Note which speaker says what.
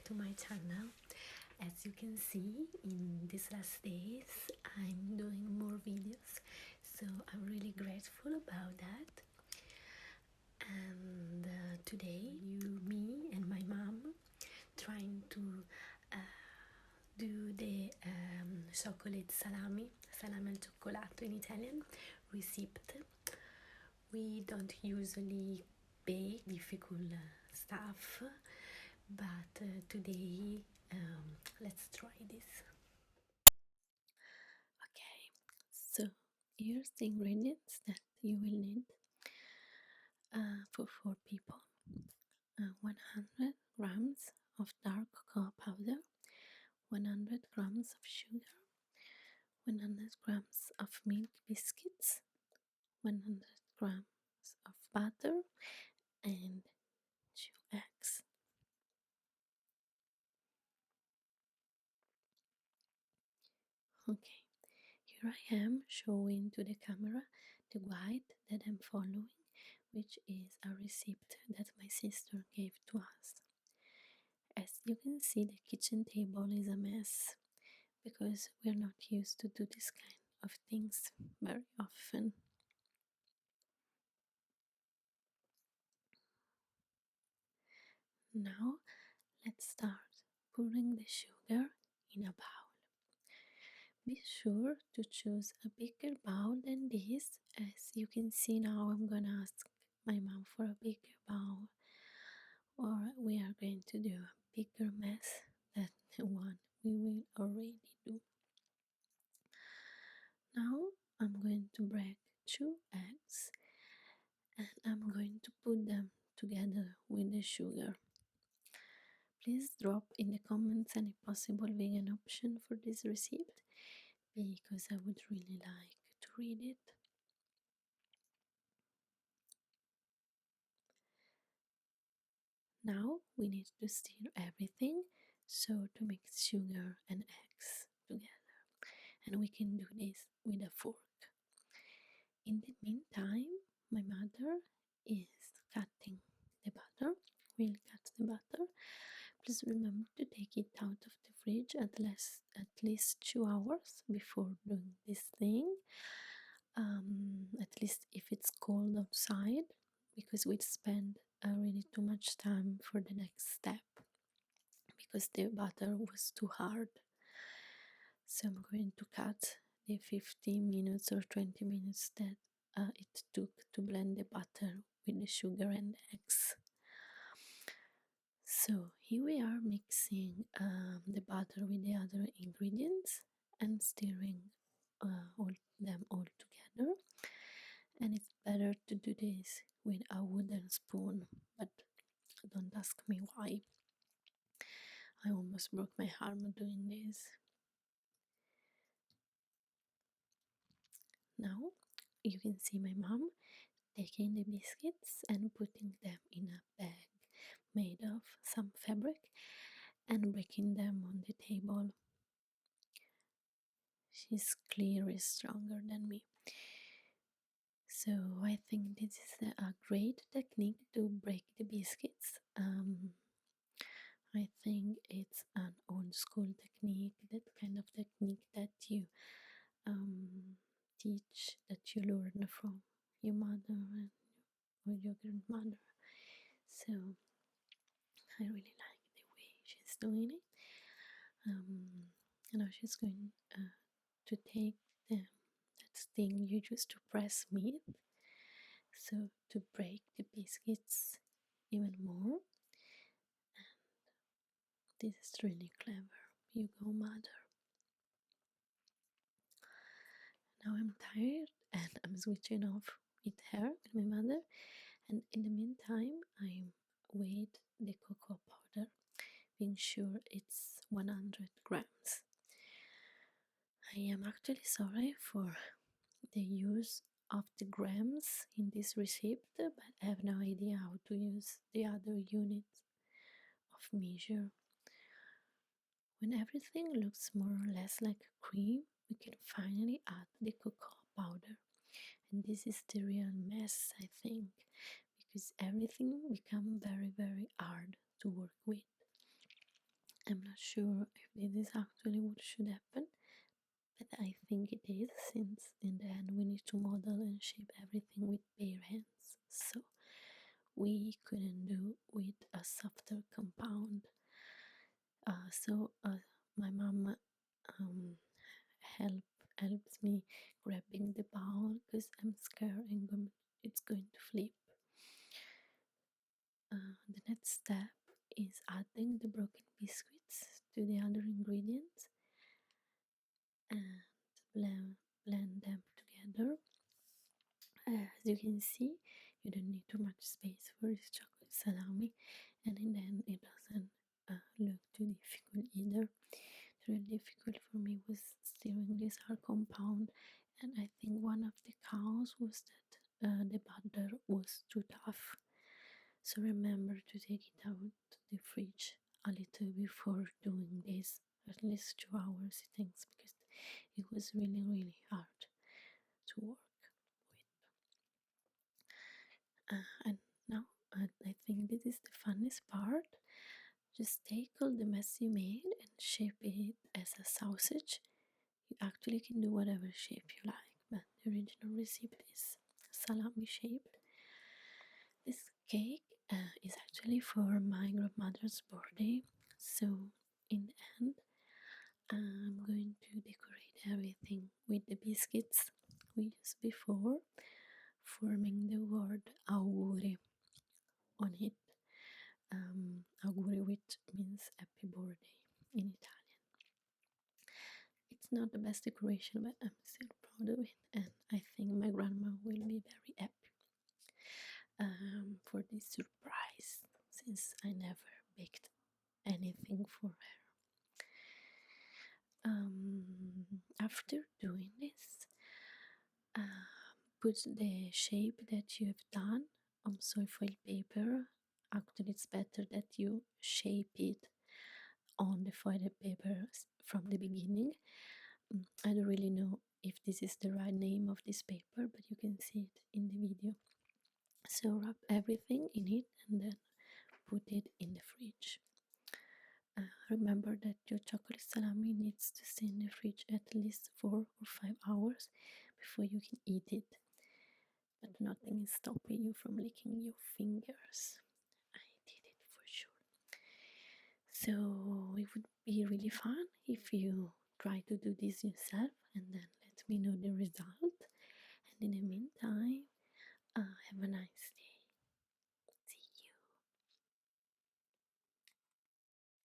Speaker 1: to my channel. As you can see, in these last days I'm doing more videos, so I'm really grateful about that. And today me and my mom trying to do the chocolate salami al cioccolato in Italian recipe. We don't usually bake difficult stuff, but today let's try this. Okay, so here's the ingredients that you will need for 4 people. 100 grams of dark cocoa powder, 100 grams of sugar, 100 grams of milk biscuits, 100 grams of butter, and 2 eggs. Okay, here I am showing to the camera the guide that I'm following, which is a recipe that my sister gave to us. As you can see, the kitchen table is a mess because we're not used to do this kind of things very often. Now let's start pouring the sugar in a bowl. Be sure to choose a bigger bowl than this. As you can see now, I'm gonna ask my mom for a bigger bowl, or we are going to do a bigger mess than the one we will already do. Now I'm going to break 2 eggs and I'm going to put them together with the sugar. Please drop in the comments any possible vegan option for this recipe, because I would really like to read it. Now we need to stir everything so to mix sugar and eggs together, and we can do this with a fork. In the meantime, my mother is cutting the butter. We'll cut the butter. Please remember to take it out of the fridge at least 2 hours before doing this thing. At least if it's cold outside, because we'd spend really too much time for the next step because the butter was too hard. So I'm going to cut the 15 minutes or 20 minutes that it took to blend the butter with the sugar and the eggs. So here we are mixing the butter with the other ingredients and stirring them all together. And it's better to do this with a wooden spoon, but don't ask me why. I almost broke my arm doing this. Now you can see my mom taking the biscuits and putting them in a bag made of some fabric and breaking them on the table. She's clearly stronger than me. So I think this is a great technique to break the biscuits. I think it's an old school technique, that kind of technique that you teach, that you learn from your mother or your grandmother. So I really like the way she's doing it. Now she's going to take that thing you used to press meat, so to break the biscuits even more. And this is really clever. You go, mother. Now I'm tired and I'm switching off with her, with my mother, and in the meantime I weigh the cocoa powder, being sure it's 100 grams. I am actually sorry for the use of the grams in this recipe, but I have no idea how to use the other units of measure. When everything looks more or less like cream, we can finally add the cocoa powder. And this is the real mess, I think, because everything becomes very hard to work with. I'm not sure if this is actually what should happen, but I think it is, since in the end we need to model and shape everything with bare hands. So we couldn't do with a softer compound. So my mom um, helps me grabbing the bowl because I'm scared and it's going to flip. The next step is adding the broken biscuits to the other ingredients and blend them together. As you can see, you don't need too much space for this chocolate salami, and in the end, it doesn't look too difficult either. The real difficult for me was stirring this hard compound, and I think one of the cause was that the butter was too tough. So remember to take it out the fridge a little before doing this, at least 2 hours it takes, because it was really hard to work with. And now I think this is the funnest part. Just take all the mess you made and shape it as a sausage. You actually can do whatever shape you like, but the original recipe is salami shaped. This cake is actually for my grandmother's birthday, so in the end, I'm going to decorate everything with the biscuits we used before, forming the word auguri on it. Auguri, which means happy birthday in Italian. It's not the best decoration, but I'm still proud of it, and I think my grandma will be very happy for this surprise, since I never baked anything for her. After doing this, put the shape that you have done on soy foil paper. Actually, it's better that you shape it on the foil paper from the beginning. I don't really know if this is the right name of this paper, but you can see it in the video. So wrap everything in it and then put it in the fridge. Remember that your chocolate salami needs to stay in the fridge at least 4 or 5 hours before you can eat it. But nothing is stopping you from licking your fingers. I did it for sure. So it would be really fun if you try to do this yourself and then let me know the result. And in the meantime, have a nice